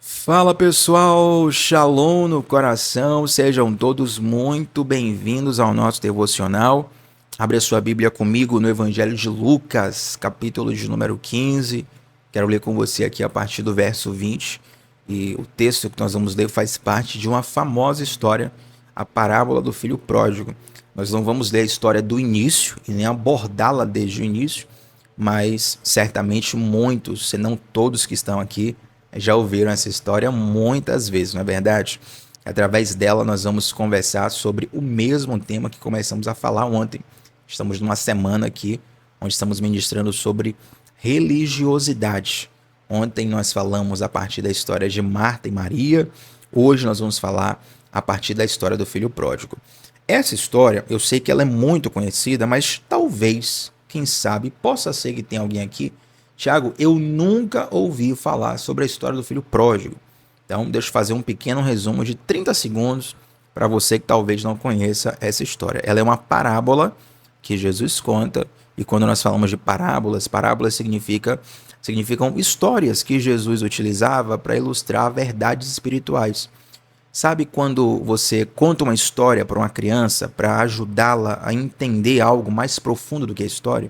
Fala pessoal, Shalom no coração, sejam todos muito bem-vindos ao nosso devocional. Abre a sua Bíblia comigo no Evangelho de Lucas, capítulo de número 15. Quero ler com você aqui a partir do verso 20. E o texto que nós vamos ler faz parte de uma famosa história, a parábola do filho pródigo. Nós não vamos ler a história do início e nem abordá-la desde o início, mas certamente muitos, se não todos que estão aqui, já ouviram essa história muitas vezes, não é verdade? Através dela nós vamos conversar sobre o mesmo tema que começamos a falar ontem. Estamos numa semana aqui onde estamos ministrando sobre religiosidade. Ontem nós falamos a partir da história de Marta e Maria. Hoje nós vamos falar a partir da história do filho pródigo. Essa história, eu sei que ela é muito conhecida, mas talvez, quem sabe, possa ser que tenha alguém aqui. Tiago, eu nunca ouvi falar sobre a história do filho pródigo. Então, deixa eu fazer um pequeno resumo de 30 segundos para você que talvez não conheça essa história. Ela é uma parábola que Jesus conta, e quando nós falamos de parábolas, significam histórias que Jesus utilizava para ilustrar verdades espirituais. Sabe quando você conta uma história para uma criança para ajudá-la a entender algo mais profundo do que a história?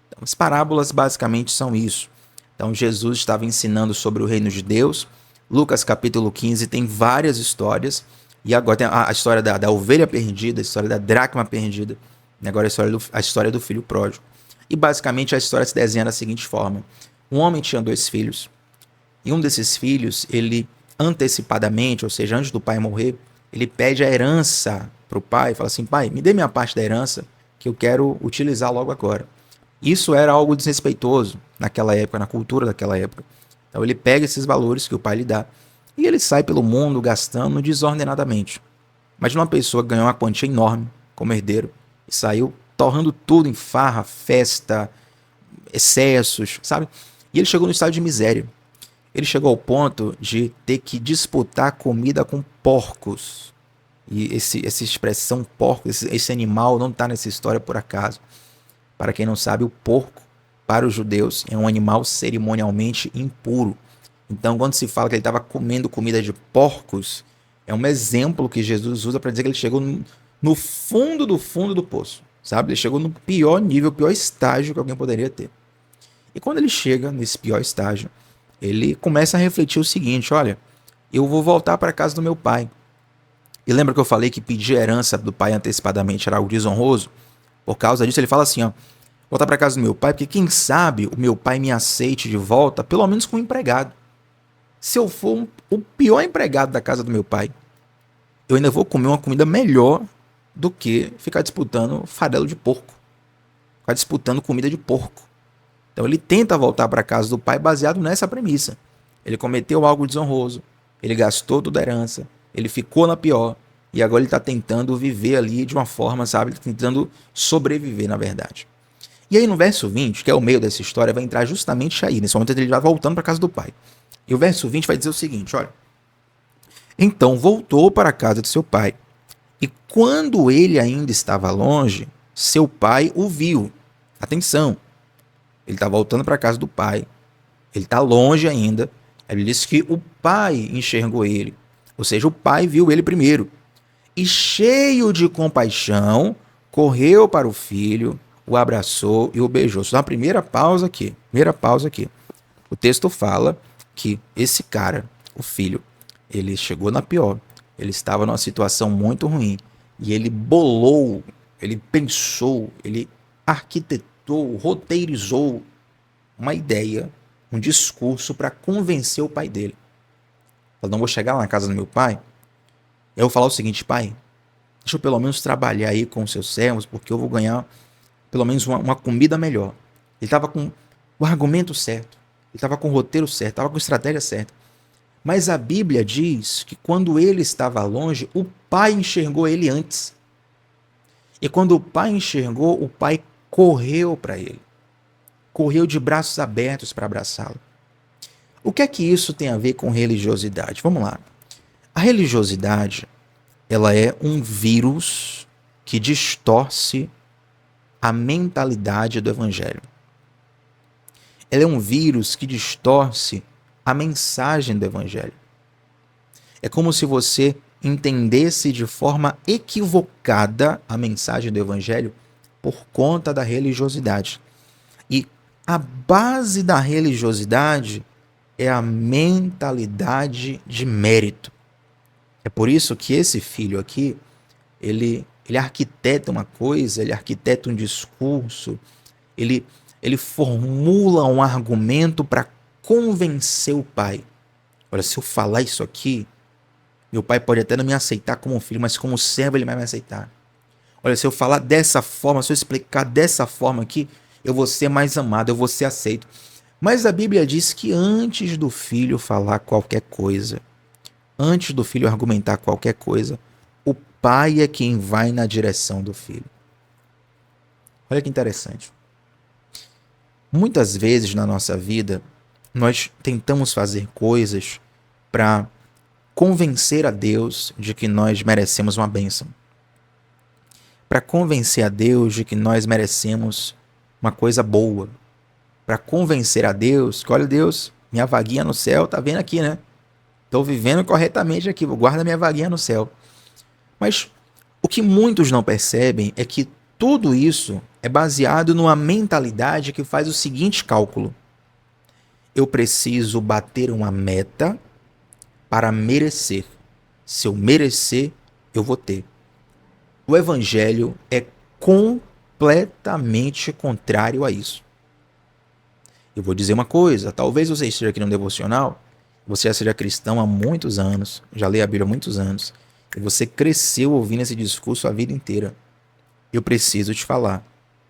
Então, as parábolas basicamente são isso. Então, Jesus estava ensinando sobre o reino de Deus. Lucas capítulo 15 tem várias histórias. E agora tem a história da ovelha perdida, a história da dracma perdida. E agora a história do filho pródigo. E basicamente a história se desenha da seguinte forma. Um homem tinha 2 filhos. E um desses filhos, ele antecipadamente, ou seja, antes do pai morrer, ele pede a herança para o pai. Fala assim, pai, me dê minha parte da herança que eu quero utilizar logo agora. Isso era algo desrespeitoso naquela época, na cultura daquela época. Então ele pega esses valores que o pai lhe dá e ele sai pelo mundo gastando desordenadamente. Imagina uma pessoa que ganhou uma quantia enorme como herdeiro e saiu torrando tudo em farra, festa, excessos, sabe? E ele chegou no estado de miséria. Ele chegou ao ponto de ter que disputar comida com porcos. E essa expressão porco, esse animal não está nessa história por acaso. Para quem não sabe, o porco, para os judeus, é um animal cerimonialmente impuro. Então, quando se fala que ele estava comendo comida de porcos, é um exemplo que Jesus usa para dizer que ele chegou no fundo do poço, sabe? Ele chegou no pior nível, pior estágio que alguém poderia ter. E quando ele chega nesse pior estágio, ele começa a refletir o seguinte, olha, eu vou voltar para a casa do meu pai. E lembra que eu falei que pedir herança do pai antecipadamente era algo desonroso? Por causa disso, ele fala assim, ó, voltar para casa do meu pai, porque quem sabe o meu pai me aceite de volta, pelo menos com um empregado. Se eu for o pior empregado da casa do meu pai, eu ainda vou comer uma comida melhor do que ficar disputando farelo de porco. Ficar disputando comida de porco. Então ele tenta voltar para a casa do pai baseado nessa premissa. Ele cometeu algo desonroso, ele gastou toda a herança, ele ficou na pior, e agora ele está tentando viver ali de uma forma, sabe? Tentando sobreviver, na verdade. E aí no verso 20, que é o meio dessa história, vai entrar justamente aí. Nesse momento ele vai voltando para a casa do pai. E o verso 20 vai dizer o seguinte, olha. Então voltou para a casa de seu pai. E quando ele ainda estava longe, seu pai o viu. Atenção, ele está voltando para a casa do pai. Ele está longe ainda. Ele diz que o pai enxergou ele. Ou seja, o pai viu ele primeiro. E cheio de compaixão, correu para o filho, o abraçou e o beijou. Só uma primeira pausa aqui. O texto fala que esse cara, o filho, ele chegou na pior. Ele estava numa situação muito ruim. E ele bolou, ele pensou, ele arquitetou, roteirizou uma ideia, um discurso para convencer o pai dele. Eu não vou chegar lá na casa do meu pai. Eu vou falar o seguinte, pai, deixa eu pelo menos trabalhar aí com os seus servos, porque eu vou ganhar pelo menos uma comida melhor. Ele estava com o argumento certo, ele estava com o roteiro certo, estava com a estratégia certa. Mas a Bíblia diz que quando ele estava longe, o pai enxergou ele antes. E quando o pai enxergou, o pai correu para ele. Correu de braços abertos para abraçá-lo. O que é que isso tem a ver com religiosidade? Vamos lá. A religiosidade, ela é um vírus que distorce a mentalidade do evangelho. Ela é um vírus que distorce a mensagem do evangelho. É como se você entendesse de forma equivocada a mensagem do evangelho por conta da religiosidade. E a base da religiosidade é a mentalidade de mérito. É por isso que esse filho aqui, ele arquiteta uma coisa, ele arquiteta um discurso, ele, ele formula um argumento para convencer o pai. Olha, se eu falar isso aqui, meu pai pode até não me aceitar como filho, mas como servo ele vai me aceitar. Olha, se eu falar dessa forma, se eu explicar dessa forma aqui, eu vou ser mais amado, eu vou ser aceito. Mas a Bíblia diz que antes do filho falar qualquer coisa, antes do filho argumentar qualquer coisa, o pai é quem vai na direção do filho. Olha que interessante. Muitas vezes na nossa vida, nós tentamos fazer coisas para convencer a Deus de que nós merecemos uma bênção. Para convencer a Deus de que nós merecemos uma coisa boa. Para convencer a Deus que, olha Deus, minha vaguinha no céu, tá vendo aqui, né? Estou vivendo corretamente aqui, guarda minha vaguinha no céu. Mas o que muitos não percebem é que tudo isso é baseado numa mentalidade que faz o seguinte cálculo: eu preciso bater uma meta para merecer. Se eu merecer, eu vou ter. O evangelho é completamente contrário a isso. Eu vou dizer uma coisa, talvez você esteja aqui no devocional, você já seja cristão há muitos anos, já lê a Bíblia há muitos anos, e você cresceu ouvindo esse discurso a vida inteira. Eu preciso te falar,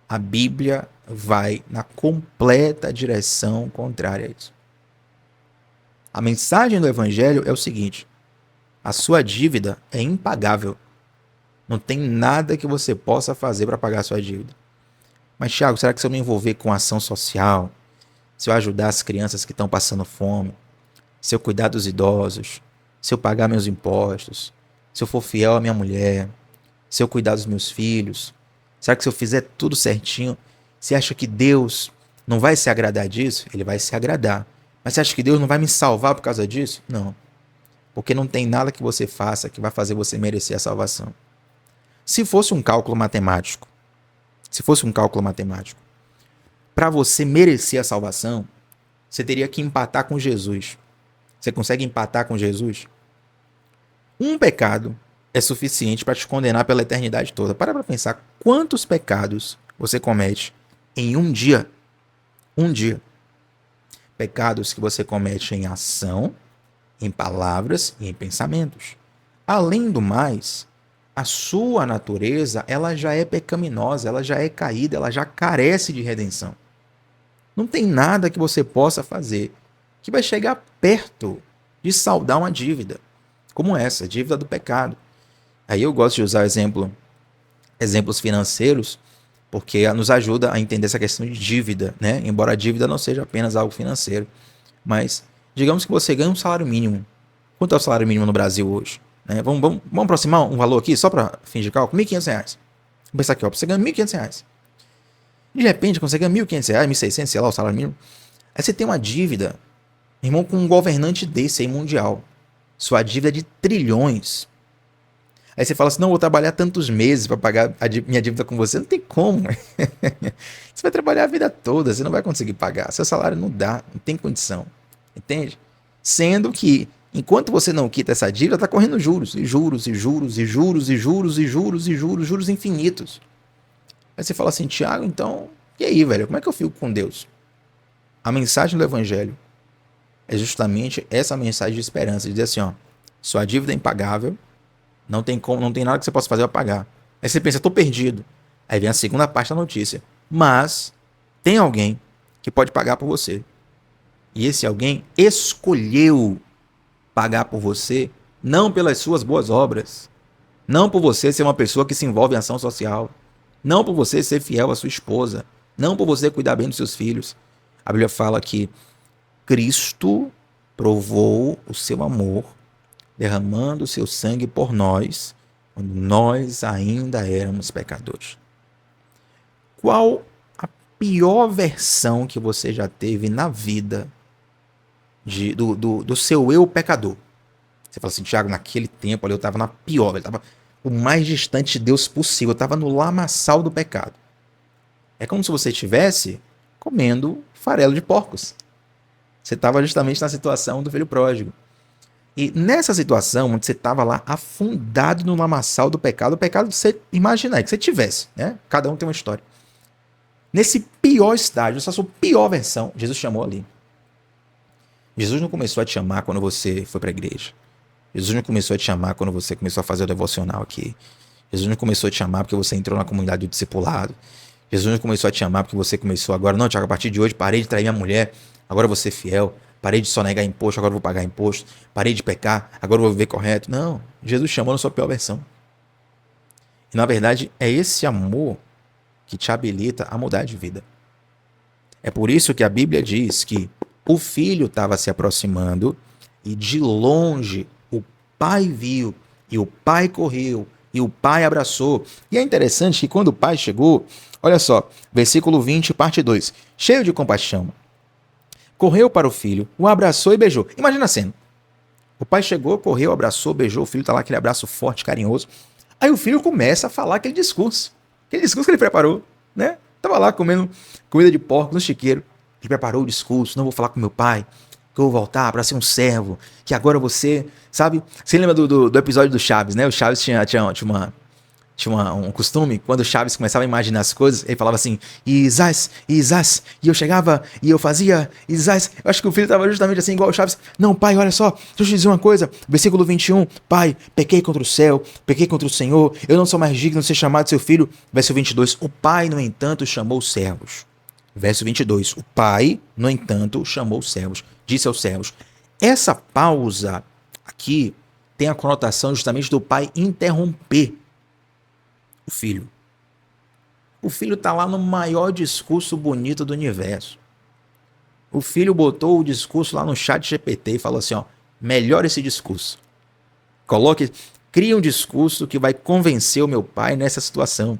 a Bíblia vai na completa direção contrária a isso. A mensagem do evangelho é o seguinte: a sua dívida é impagável. Não tem nada que você possa fazer para pagar a sua dívida. Mas, Thiago, será que se eu me envolver com ação social, se eu ajudar as crianças que estão passando fome, se eu cuidar dos idosos, se eu pagar meus impostos, se eu for fiel à minha mulher, se eu cuidar dos meus filhos, será que se eu fizer tudo certinho, você acha que Deus não vai se agradar disso? Ele vai se agradar. Mas você acha que Deus não vai me salvar por causa disso? Não. Porque não tem nada que você faça que vai fazer você merecer a salvação. Se fosse um cálculo matemático, para você merecer a salvação, você teria que empatar com Jesus. Você consegue empatar com Jesus? Um pecado é suficiente para te condenar pela eternidade toda. Para pensar quantos pecados você comete em um dia. Um dia. Pecados que você comete em ação, em palavras e em pensamentos. Além do mais, a sua natureza, ela já é pecaminosa, ela já é caída, ela já carece de redenção. Não tem nada que você possa fazer que vai chegar perto de saldar uma dívida, como essa, a dívida do pecado. Aí eu gosto de usar exemplos financeiros, porque nos ajuda a entender essa questão de dívida, né? Embora a dívida não seja apenas algo financeiro. Mas, digamos que você ganha um salário mínimo. Quanto é o salário mínimo no Brasil hoje? Né? Vamos aproximar um valor aqui, só para fim de cálculo, R$1.500. Vamos pensar aqui, ó, você ganha R$1.500. De repente, quando você ganha R$1.500, R$1.600, sei lá, o salário mínimo, aí você tem uma dívida, irmão, com um governante desse aí mundial. Sua dívida é de trilhões. Aí você fala assim, não, vou trabalhar tantos meses para pagar minha dívida com você. Não tem como. Você vai trabalhar a vida toda, você não vai conseguir pagar. Seu salário não dá, não tem condição. Entende? Sendo que, enquanto você não quita essa dívida, está correndo juros, e juros, e juros, e juros, e juros, e juros, e juros, juros infinitos. Aí você fala assim, Thiago, então, e aí, velho, como é que eu fico com Deus? A mensagem do evangelho é justamente essa mensagem de esperança, de dizer assim, ó, sua dívida é impagável, não tem nada que você possa fazer para pagar. Aí você pensa, tô perdido. Aí vem a segunda parte da notícia. Mas tem alguém que pode pagar por você. E esse alguém escolheu pagar por você, não pelas suas boas obras, não por você ser uma pessoa que se envolve em ação social, não por você ser fiel à sua esposa, não por você cuidar bem dos seus filhos. A Bíblia fala que Cristo provou o seu amor derramando o seu sangue por nós, quando nós ainda éramos pecadores. Qual a pior versão que você já teve na vida do seu eu pecador? Você fala assim, Tiago, naquele tempo ali eu estava na pior, eu estava o mais distante de Deus possível, eu estava no lamaçal do pecado. É como se você estivesse comendo farelo de porcos. Você estava justamente na situação do filho pródigo. E nessa situação, onde você estava lá afundado no lamaçal do pecado, o pecado você imaginar que você tivesse, né? Cada um tem uma história. Nesse pior estágio, essa sua pior versão, Jesus chamou ali. Jesus não começou a te chamar quando você foi para a igreja. Jesus não começou a te chamar quando você começou a fazer o devocional aqui. Jesus não começou a te chamar porque você entrou na comunidade do discipulado. Jesus não começou a te chamar porque você começou agora. Não, Tiago, a partir de hoje parei de trair minha mulher, agora eu vou ser fiel. Parei de sonegar imposto, agora eu vou pagar imposto. Parei de pecar, agora eu vou viver correto. Não, Jesus chamou na sua pior versão. E na verdade é esse amor que te habilita a mudar de vida. É por isso que a Bíblia diz que o filho estava se aproximando e de longe o pai viu e o pai correu e o pai abraçou. E é interessante que quando o pai chegou, olha só, versículo 20, parte 2, cheio de compaixão, correu para o filho, o abraçou e beijou. Imagina a cena. O pai chegou, correu, abraçou, beijou, o filho está lá, aquele abraço forte, carinhoso. Aí o filho começa a falar aquele discurso que ele preparou, né? Tava lá comendo comida de porco no chiqueiro. Ele preparou o discurso, não vou falar com meu pai, que eu vou voltar para ser um servo, que agora você, sabe? Você lembra do episódio do Chaves, né? O Chaves tinha um costume, quando o Chaves começava a imaginar as coisas, ele falava assim, Isás, Isás, e eu chegava e eu fazia, Isás. Eu acho que o filho estava justamente assim, igual o Chaves. Não, pai, olha só, deixa eu te dizer uma coisa, versículo 21, pai, pequei contra o céu, pequei contra o Senhor, eu não sou mais digno de ser chamado seu filho. Verso 22, o pai, no entanto, chamou os servos. Verso 22, o pai, no entanto, chamou os servos, disse aos servos. Essa pausa aqui tem a conotação justamente do pai interromper o filho. O filho está lá no maior discurso bonito do universo. O filho botou o discurso lá no chat GPT e falou assim, ó, melhora esse discurso. Cria um discurso que vai convencer o meu pai nessa situação.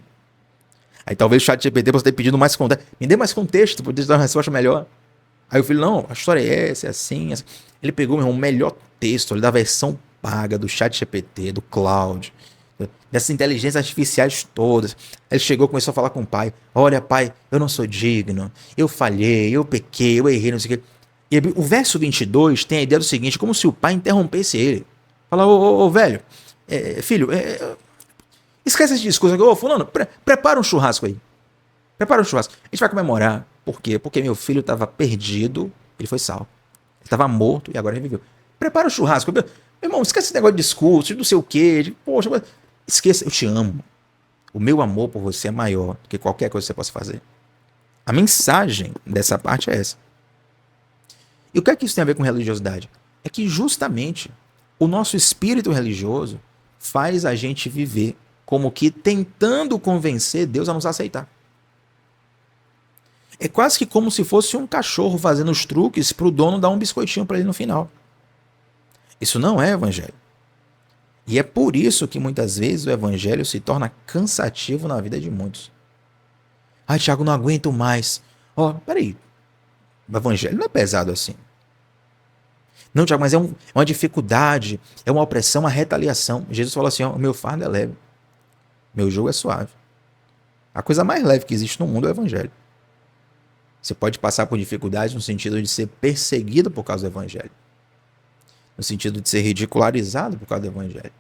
Aí talvez o chat GPT possa ter pedido mais contexto. Me dê mais contexto para poder dar uma resposta melhor. Aí o filho, não, a história é essa, é assim, assim. Ele pegou o melhor texto ali, da versão paga do chat GPT, do cloud, dessas inteligências artificiais todas. Ele chegou, começou a falar com o pai. Olha, pai, eu não sou digno. Eu falhei, eu pequei, eu errei, não sei o quê. E o verso 22 tem a ideia do seguinte, como se o pai interrompesse ele. Fala, ô velho, filho, esquece esse discurso aqui. Ô, fulano, prepara um churrasco aí. Prepara um churrasco. A gente vai comemorar. Por quê? Porque meu filho estava perdido, ele foi salvo. Ele estava morto e agora reviveu. Prepara o churrasco. Meu irmão, esquece esse negócio de discurso, de não sei o quê. Poxa, esqueça, eu te amo. O meu amor por você é maior do que qualquer coisa que você possa fazer. A mensagem dessa parte é essa. E o que é que isso tem a ver com religiosidade? É que justamente o nosso espírito religioso faz a gente viver como que tentando convencer Deus a nos aceitar. É quase que como se fosse um cachorro fazendo os truques para o dono dar um biscoitinho para ele no final. Isso não é evangelho. E é por isso que muitas vezes o evangelho se torna cansativo na vida de muitos. Ai, Tiago, não aguento mais. Ó, peraí. O evangelho não é pesado assim. Não, Tiago, mas é uma dificuldade, é uma opressão, uma retaliação. Jesus falou assim, ó, o meu fardo é leve, meu jugo é suave. A coisa mais leve que existe no mundo é o evangelho. Você pode passar por dificuldades no sentido de ser perseguido por causa do evangelho. No sentido de ser ridicularizado por causa do evangelho.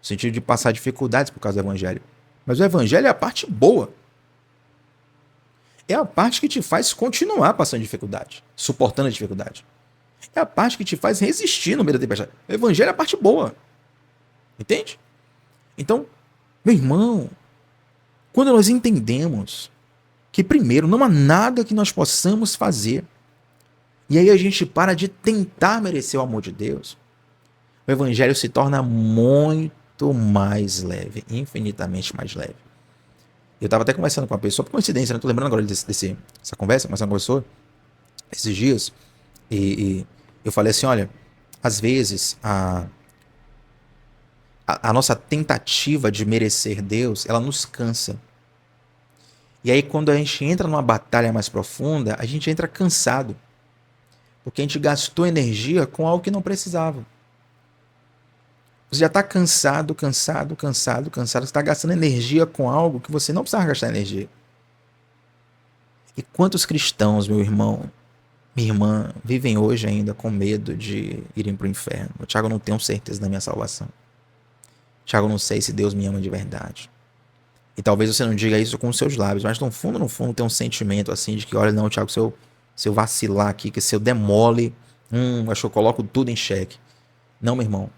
No sentido de passar dificuldades por causa do evangelho. Mas o evangelho é a parte boa. É a parte que te faz continuar passando dificuldade, suportando a dificuldade. É a parte que te faz resistir no meio da tempestade. O evangelho é a parte boa. Entende? Então, meu irmão, quando nós entendemos que, primeiro, não há nada que nós possamos fazer, e aí a gente para de tentar merecer o amor de Deus, o evangelho se torna muito mais leve, infinitamente mais leve. Eu estava até conversando com uma pessoa, por coincidência, não estou lembrando agora dessa conversa, mas uma pessoa, esses dias, e eu falei assim, olha, às vezes a nossa tentativa de merecer Deus, ela nos cansa. E aí quando a gente entra numa batalha mais profunda, a gente entra cansado. Porque a gente gastou energia com algo que não precisava. Você já está cansado, cansado, cansado, cansado. Você está gastando energia com algo que você não precisava gastar energia. E quantos cristãos, meu irmão, minha irmã, vivem hoje ainda com medo de irem para o inferno? Tiago, eu não tenho certeza da minha salvação. Tiago, eu não sei se Deus me ama de verdade. E talvez você não diga isso com os seus lábios, mas no fundo, tem um sentimento assim de que, olha, não, Tiago, se eu vacilar aqui, que se eu demole, acho que eu coloco tudo em xeque. Não, meu irmão.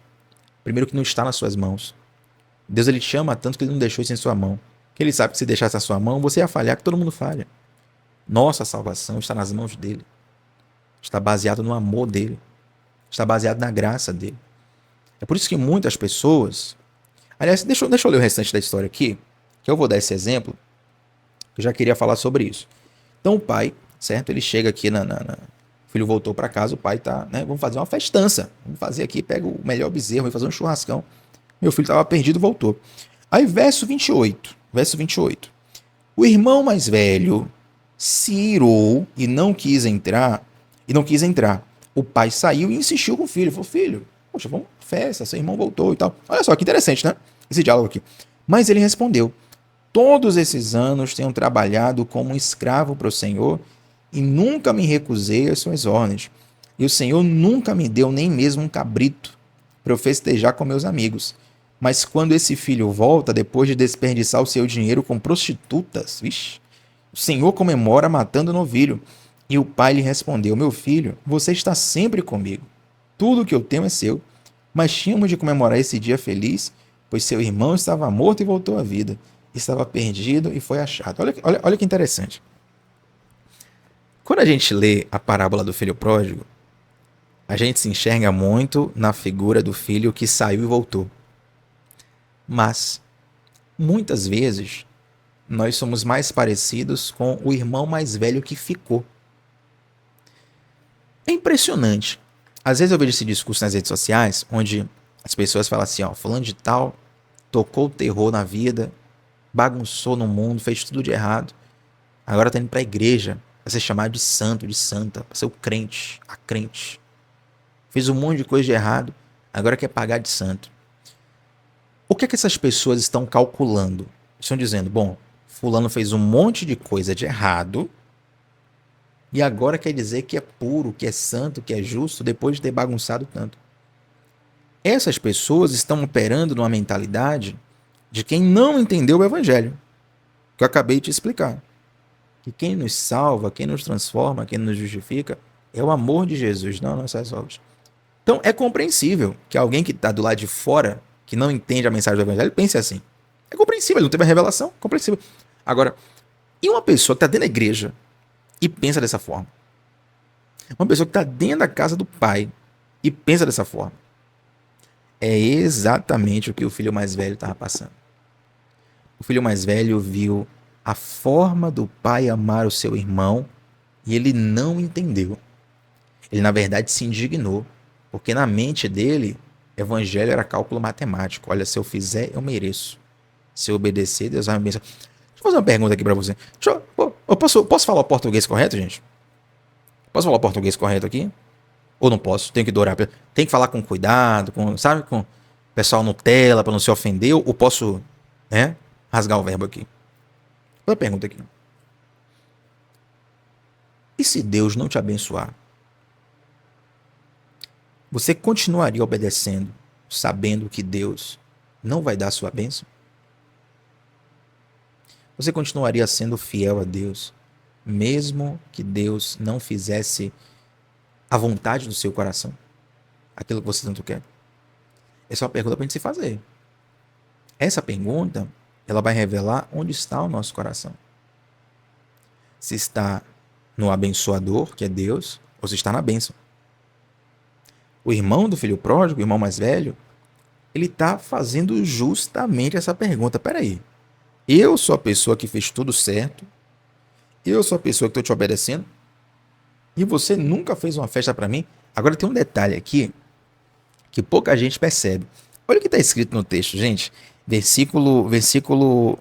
Primeiro que não está nas suas mãos. Deus, ele te ama tanto que ele não deixou isso em sua mão. Que ele sabe que se deixasse na sua mão, você ia falhar, que todo mundo falha. Nossa salvação está nas mãos dele. Está baseado no amor dele. Está baseado na graça dele. É por isso que muitas pessoas... Aliás, deixa eu ler o restante da história aqui, que eu vou dar esse exemplo. Eu já queria falar sobre isso. Então o pai, certo? Ele chega aqui O filho voltou para casa, o pai tá, né? Vamos fazer uma festança. Vamos fazer aqui, pega o melhor bezerro, vai fazer um churrascão. Meu filho estava perdido, voltou. Aí verso 28. O irmão mais velho se irou e não quis entrar. O pai saiu e insistiu com o filho. Falou, filho, poxa, vamos festa, seu irmão voltou e tal. Olha só, que interessante, né? Esse diálogo aqui. Mas ele respondeu, todos esses anos tenho trabalhado como um escravo para o Senhor e nunca me recusei às suas ordens. E o Senhor nunca me deu nem mesmo um cabrito para eu festejar com meus amigos. Mas quando esse filho volta, depois de desperdiçar o seu dinheiro com prostitutas, o Senhor comemora matando o novilho. E o pai lhe respondeu, meu filho, você está sempre comigo. Tudo que eu tenho é seu. Mas tínhamos de comemorar esse dia feliz, pois seu irmão estava morto e voltou à vida. Estava perdido e foi achado. Olha que interessante. Quando a gente lê a parábola do filho pródigo, a gente se enxerga muito na figura do filho que saiu e voltou. Mas, muitas vezes, nós somos mais parecidos com o irmão mais velho que ficou. É impressionante. Às vezes eu vejo esse discurso nas redes sociais, onde as pessoas falam assim, ó, fulano de tal tocou o terror na vida, bagunçou no mundo, fez tudo de errado, agora tá indo pra igreja, vai ser chamado de santo, de santa, pra ser o crente, a crente. Fez um monte de coisa de errado, agora quer pagar de santo. O que é que essas pessoas estão calculando? Estão dizendo, bom, fulano fez um monte de coisa de errado e agora quer dizer que é puro, que é santo, que é justo, depois de ter bagunçado tanto. Essas pessoas estão operando numa mentalidade de quem não entendeu o evangelho, que eu acabei de te explicar. Que quem nos salva, quem nos transforma, quem nos justifica, é o amor de Jesus, não nossas obras. Então é compreensível que alguém que está do lado de fora, que não entende a mensagem do evangelho, pense assim. É compreensível, ele não teve a revelação, compreensível. Agora, e uma pessoa que está dentro da igreja e pensa dessa forma? Uma pessoa que está dentro da casa do pai e pensa dessa forma? É exatamente o que o filho mais velho estava passando. O filho mais velho viu a forma do pai amar o seu irmão e ele não entendeu. Ele, na verdade, se indignou, porque na mente dele, evangelho era cálculo matemático. Olha, se eu fizer, eu mereço. Se eu obedecer, Deus vai me abençoar. Deixa eu fazer uma pergunta aqui para você. Eu posso falar o português correto, gente? Posso falar o português correto aqui? Ou não posso? Tenho que dourar. Tem que falar com cuidado, sabe? Com o pessoal Nutella, para não se ofender. Ou posso, né, rasgar o verbo aqui? Outra pergunta aqui. E se Deus não te abençoar? Você continuaria obedecendo, sabendo que Deus não vai dar a sua bênção? Você continuaria sendo fiel a Deus, mesmo que Deus não fizesse a vontade do seu coração? Aquilo que você tanto quer? Essa é uma pergunta para a gente se fazer. Essa pergunta, ela vai revelar onde está o nosso coração. Se está no abençoador, que é Deus, ou se está na bênção. O irmão do filho pródigo, o irmão mais velho, ele está fazendo justamente essa pergunta. Peraí, eu sou a pessoa que fez tudo certo, eu sou a pessoa que estou te obedecendo, e você nunca fez uma festa para mim? Agora tem um detalhe aqui que pouca gente percebe. Olha o que está escrito no texto, gente. Versículo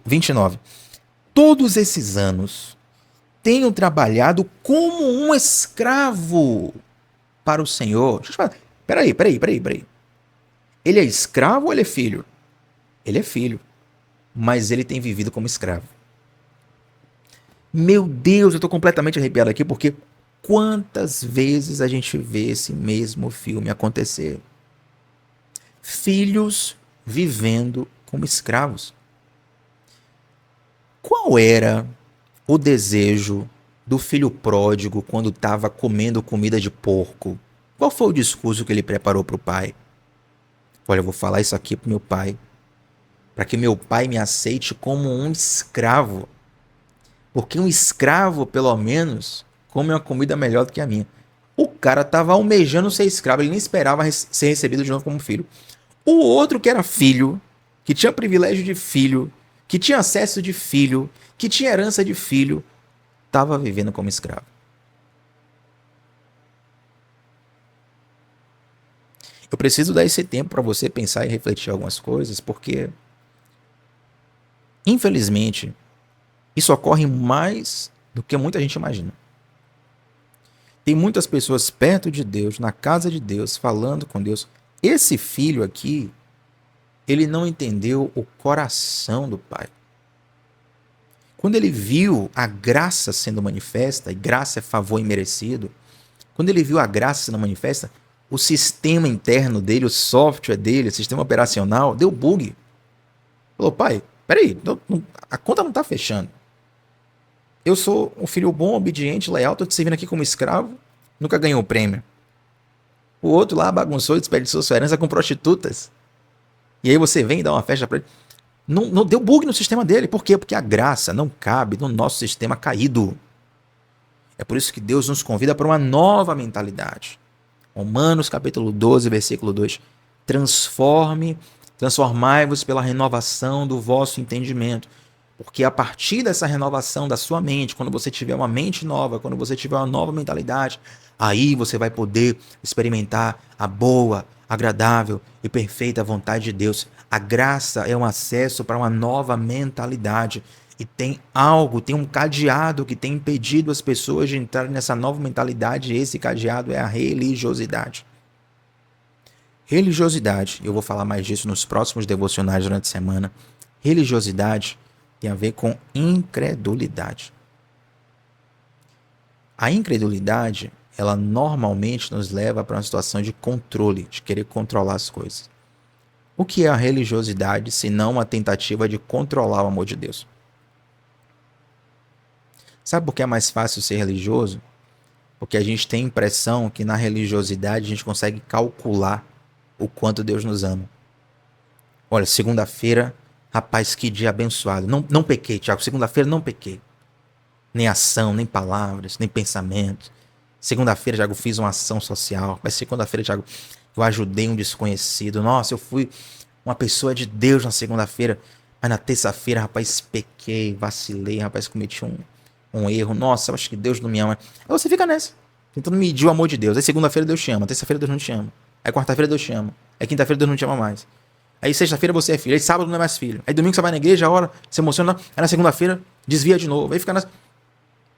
29. Todos esses anos tenho trabalhado como um escravo para o Senhor. Deixa eu te falar. Peraí. Ele é escravo ou ele é filho? Ele é filho, mas ele tem vivido como escravo. Meu Deus, eu estou completamente arrepiado aqui porque quantas vezes a gente vê esse mesmo filme acontecer? Filhos vivendo como escravos. Qual era o desejo do filho pródigo quando estava comendo comida de porco? Qual foi o discurso que ele preparou para o pai? Olha, eu vou falar isso aqui para meu pai, para que meu pai me aceite como um escravo. Porque um escravo, pelo menos, come uma comida melhor do que a minha. O cara estava almejando ser escravo, ele nem esperava ser recebido de novo como filho. O outro que era filho, que tinha privilégio de filho, que tinha acesso de filho, que tinha herança de filho, estava vivendo como escravo. Eu preciso dar esse tempo para você pensar e refletir algumas coisas, porque, infelizmente, isso ocorre mais do que muita gente imagina. Tem muitas pessoas perto de Deus, na casa de Deus, falando com Deus. Esse filho aqui, ele não entendeu o coração do pai. Quando ele viu a graça sendo manifesta, e graça é favor imerecido, quando ele viu a graça sendo manifesta, o sistema interno dele, o software dele, o sistema operacional, deu bug. Falou, pai, peraí, a conta não está fechando. Eu sou um filho bom, obediente, leal, estou te servindo aqui como escravo, nunca ganhou o prêmio. O outro lá bagunçou e desperdiçou sua herança com prostitutas. E aí você vem e dá uma festa para ele. Não deu bug no sistema dele. Por quê? Porque a graça não cabe no nosso sistema caído. É por isso que Deus nos convida para uma nova mentalidade. Romanos capítulo 12, versículo 2. Transformai-vos pela renovação do vosso entendimento. Porque a partir dessa renovação da sua mente, quando você tiver uma mente nova, quando você tiver uma nova mentalidade, aí você vai poder experimentar a boa, agradável e perfeita vontade de Deus. A graça é um acesso para uma nova mentalidade. E tem algo, tem um cadeado que tem impedido as pessoas de entrarem nessa nova mentalidade. E esse cadeado é a religiosidade. Religiosidade, eu vou falar mais disso nos próximos devocionais durante a semana. Religiosidade tem a ver com incredulidade. A incredulidade, ela normalmente nos leva para uma situação de controle, de querer controlar as coisas. O que é a religiosidade, se não uma tentativa de controlar o amor de Deus? Sabe por que é mais fácil ser religioso? Porque a gente tem a impressão que na religiosidade a gente consegue calcular o quanto Deus nos ama. Olha, segunda-feira, rapaz, que dia abençoado. Não pequei, Tiago. Segunda-feira não pequei. Nem ação, nem palavras, nem pensamento. Segunda-feira, Tiago, fiz uma ação social. Mas segunda-feira, Tiago, eu ajudei um desconhecido. Nossa, eu fui uma pessoa de Deus na segunda-feira. Mas na terça-feira, rapaz, pequei, vacilei, rapaz, cometi um erro. Nossa, eu acho que Deus não me ama. Aí você fica nessa, tentando medir o amor de Deus. Aí segunda-feira Deus te ama, terça-feira Deus não te ama. Aí quarta-feira Deus te ama. Aí quinta-feira Deus não te ama mais. Aí sexta-feira você é filho. Aí sábado não é mais filho. Aí domingo você vai na igreja, a hora, se emociona. Aí na segunda-feira desvia de novo. Aí fica na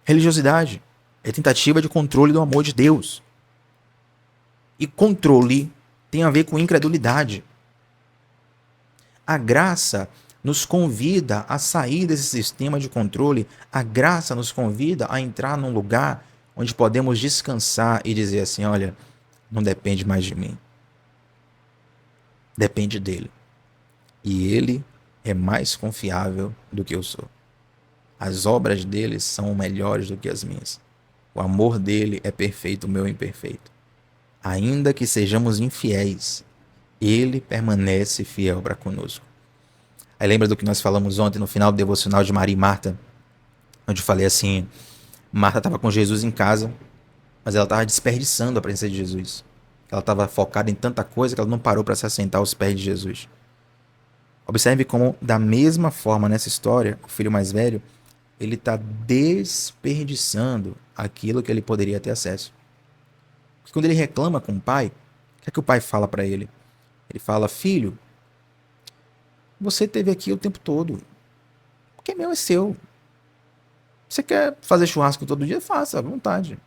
religiosidade. É tentativa de controle do amor de Deus. E controle tem a ver com incredulidade. A graça nos convida a sair desse sistema de controle. A graça nos convida a entrar num lugar onde podemos descansar e dizer assim, olha, não depende mais de mim. Depende dele. E ele é mais confiável do que eu sou. As obras dele são melhores do que as minhas. O amor dele é perfeito, o meu é imperfeito. Ainda que sejamos infiéis, ele permanece fiel para conosco. Aí lembra do que nós falamos ontem no final do devocional de Maria e Marta? Onde eu falei assim, Marta estava com Jesus em casa, mas ela estava desperdiçando a presença de Jesus. Ela estava focada em tanta coisa que ela não parou para se assentar aos pés de Jesus. Observe como, da mesma forma nessa história, o filho mais velho, ele está desperdiçando aquilo que ele poderia ter acesso. Porque quando ele reclama com o pai, o que é que o pai fala para ele? Ele fala, filho, você esteve aqui o tempo todo. O que é meu é seu. Você quer fazer churrasco todo dia? Faça, à vontade.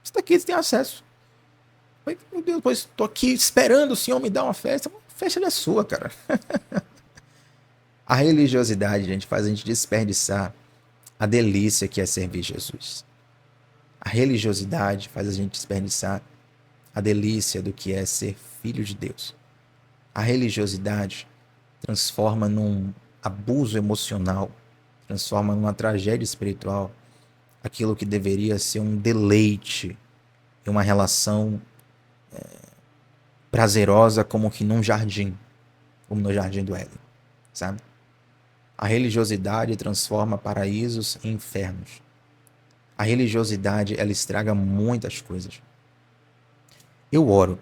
Isso daqui você tem acesso. Meu Deus, pois tô aqui esperando o Senhor me dar uma festa. A festa não é sua, cara. A religiosidade, gente, faz a gente desperdiçar a delícia que é servir Jesus. A religiosidade faz a gente desperdiçar a delícia do que é ser filho de Deus. A religiosidade transforma num abuso emocional, transforma numa tragédia espiritual aquilo que deveria ser um deleite e uma relação prazerosa como que num jardim, como no jardim do Éden, sabe? A religiosidade transforma paraísos em infernos. A religiosidade, ela estraga muitas coisas. Eu oro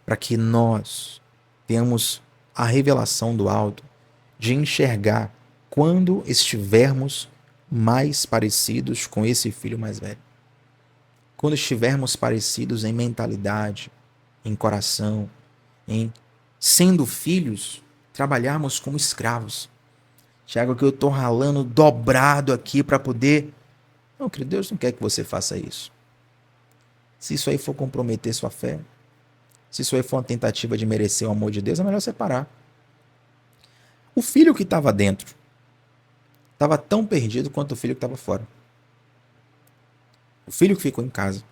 para que nós tenhamos a revelação do alto de enxergar quando estivermos mais parecidos com esse filho mais velho. Quando estivermos parecidos em mentalidade, em coração, em sendo filhos, trabalharmos como escravos. Tiago, que eu estou ralando dobrado aqui para poder... Não, querido, Deus não quer que você faça isso. Se isso aí for comprometer sua fé, se isso aí for uma tentativa de merecer o amor de Deus, é melhor separar. O filho que estava dentro estava tão perdido quanto o filho que estava fora. O filho que ficou em casa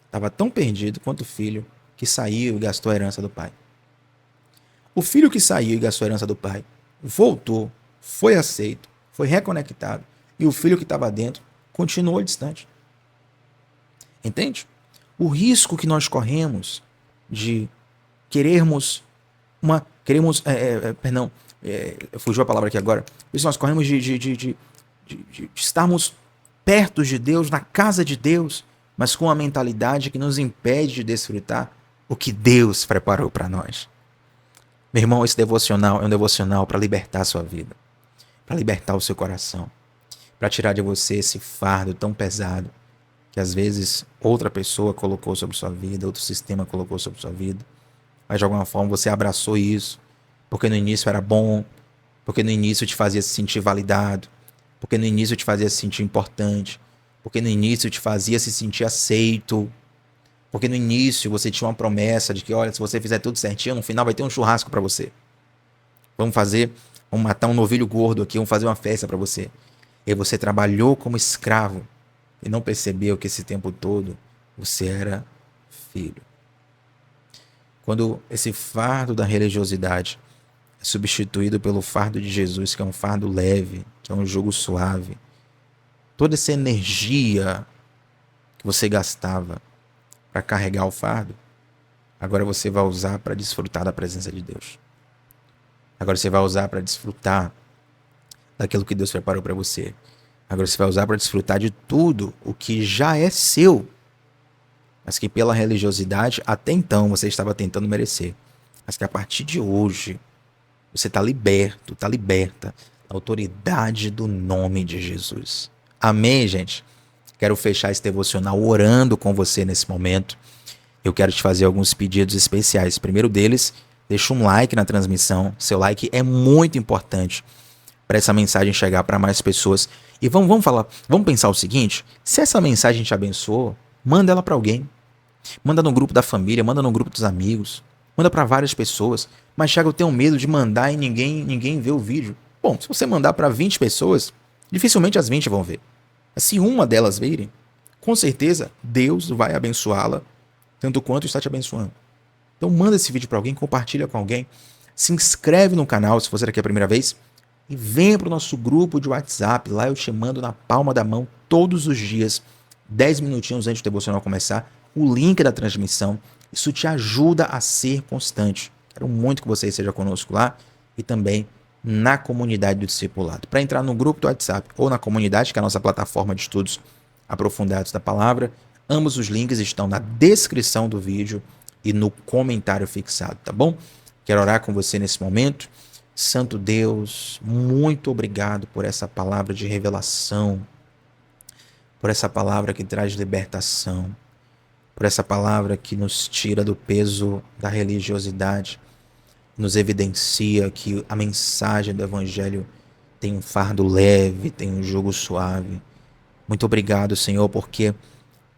estava tão perdido quanto o filho que saiu e gastou a herança do pai. O filho que saiu e gastou a herança do pai voltou, foi aceito, foi reconectado, e o filho que estava dentro continuou distante. Entende? O risco que nós corremos de querermos fugiu a palavra aqui agora. Isso nós corremos de estarmos perto de Deus, na casa de Deus, mas com uma mentalidade que nos impede de desfrutar o que Deus preparou para nós. Meu irmão, esse devocional é um devocional para libertar a sua vida, para libertar o seu coração, para tirar de você esse fardo tão pesado que às vezes outra pessoa colocou sobre sua vida, outro sistema colocou sobre sua vida, mas de alguma forma você abraçou isso, porque no início era bom, porque no início te fazia se sentir validado, porque no início te fazia se sentir importante, porque no início te fazia se sentir aceito, porque no início você tinha uma promessa de que, olha, se você fizer tudo certinho, no final vai ter um churrasco para você. Vamos matar um novilho gordo aqui, vamos fazer uma festa para você. E você trabalhou como escravo e não percebeu que esse tempo todo você era filho. Quando esse fardo da religiosidade é substituído pelo fardo de Jesus, que é um fardo leve, que é um jugo suave, toda essa energia que você gastava para carregar o fardo, agora você vai usar para desfrutar da presença de Deus. Agora você vai usar para desfrutar daquilo que Deus preparou para você. Agora você vai usar para desfrutar de tudo o que já é seu, mas que pela religiosidade até então você estava tentando merecer. Mas que a partir de hoje você está liberto, está liberta da autoridade do nome de Jesus. Amém, gente? Quero fechar esse devocional orando com você nesse momento. Eu quero te fazer alguns pedidos especiais. Primeiro deles, deixa um like na transmissão. Seu like é muito importante para essa mensagem chegar para mais pessoas. E vamos pensar o seguinte: se essa mensagem te abençoou, manda ela para alguém. Manda no grupo da família, manda no grupo dos amigos, manda para várias pessoas. Mas, Thiago, eu tenho medo de mandar e ninguém vê o vídeo. Bom, se você mandar para 20 pessoas, dificilmente as 20 vão ver. Se uma delas virem, com certeza Deus vai abençoá-la tanto quanto está te abençoando. Então manda esse vídeo para alguém, compartilha com alguém, se inscreve no canal se você é aqui a primeira vez e venha para o nosso grupo de WhatsApp. Lá eu te mando na palma da mão todos os dias, 10 minutinhos antes do devocional começar, o link da transmissão. Isso te ajuda a ser constante. Quero muito que você esteja conosco lá e também na comunidade do discipulado. Para entrar no grupo do WhatsApp ou na comunidade, que é a nossa plataforma de estudos aprofundados da palavra, ambos os links estão na descrição do vídeo e no comentário fixado, tá bom? Quero orar com você nesse momento. Santo Deus, muito obrigado por essa palavra de revelação, por essa palavra que traz libertação, por essa palavra que nos tira do peso da religiosidade, nos evidencia que a mensagem do Evangelho tem um fardo leve, tem um jugo suave. Muito obrigado, Senhor, porque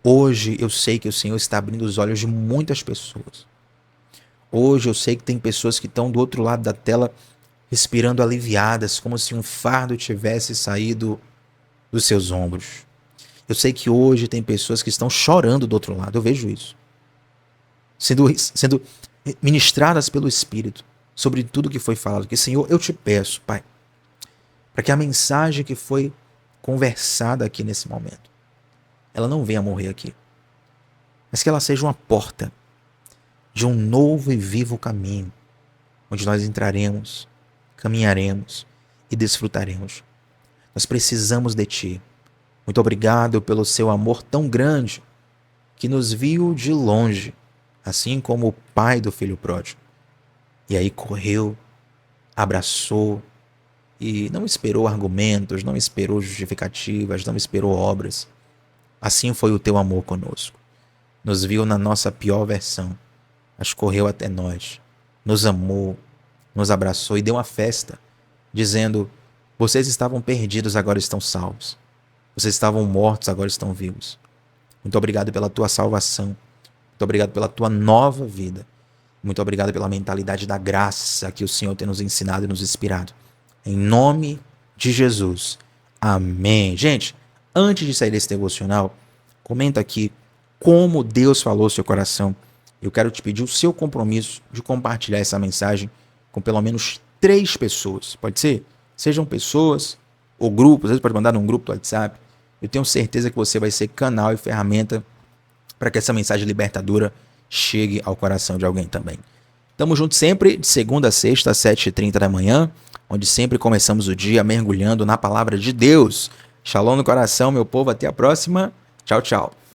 Hoje eu sei que o Senhor está abrindo os olhos de muitas pessoas. Hoje eu sei que tem pessoas que estão do outro lado da tela respirando aliviadas, como se um fardo tivesse saído dos seus ombros. Eu sei que hoje tem pessoas que estão chorando do outro lado, eu vejo isso. Sendo ministradas pelo Espírito sobre tudo que foi falado. Que, Senhor, eu te peço, Pai, para que a mensagem que foi conversada aqui nesse momento, ela não venha morrer aqui, mas que ela seja uma porta de um novo e vivo caminho, onde nós entraremos, caminharemos e desfrutaremos. Nós precisamos de Ti. Muito obrigado pelo seu amor tão grande que nos viu de longe, assim como o pai do filho pródigo. E aí correu, abraçou e não esperou argumentos, não esperou justificativas, não esperou obras. Assim foi o teu amor conosco. Nos viu na nossa pior versão, mas correu até nós, nos amou, nos abraçou e deu uma festa, dizendo: vocês estavam perdidos, agora estão salvos. Vocês estavam mortos, agora estão vivos. Muito obrigado pela tua salvação. Muito obrigado pela tua nova vida. Muito obrigado pela mentalidade da graça que o Senhor tem nos ensinado e nos inspirado. Em nome de Jesus. Amém. Gente, antes de sair desse devocional, comenta aqui como Deus falou ao seu coração. Eu quero te pedir o seu compromisso de compartilhar essa mensagem com pelo menos 3 pessoas. Pode ser? Sejam pessoas ou grupos. Às vezes pode mandar num grupo do WhatsApp. Eu tenho certeza que você vai ser canal e ferramenta para que essa mensagem libertadora chegue ao coração de alguém também. Tamo junto sempre, de segunda a sexta, às 7h30 da manhã, onde sempre começamos o dia mergulhando na palavra de Deus. Shalom no coração, meu povo. Até a próxima. Tchau, tchau.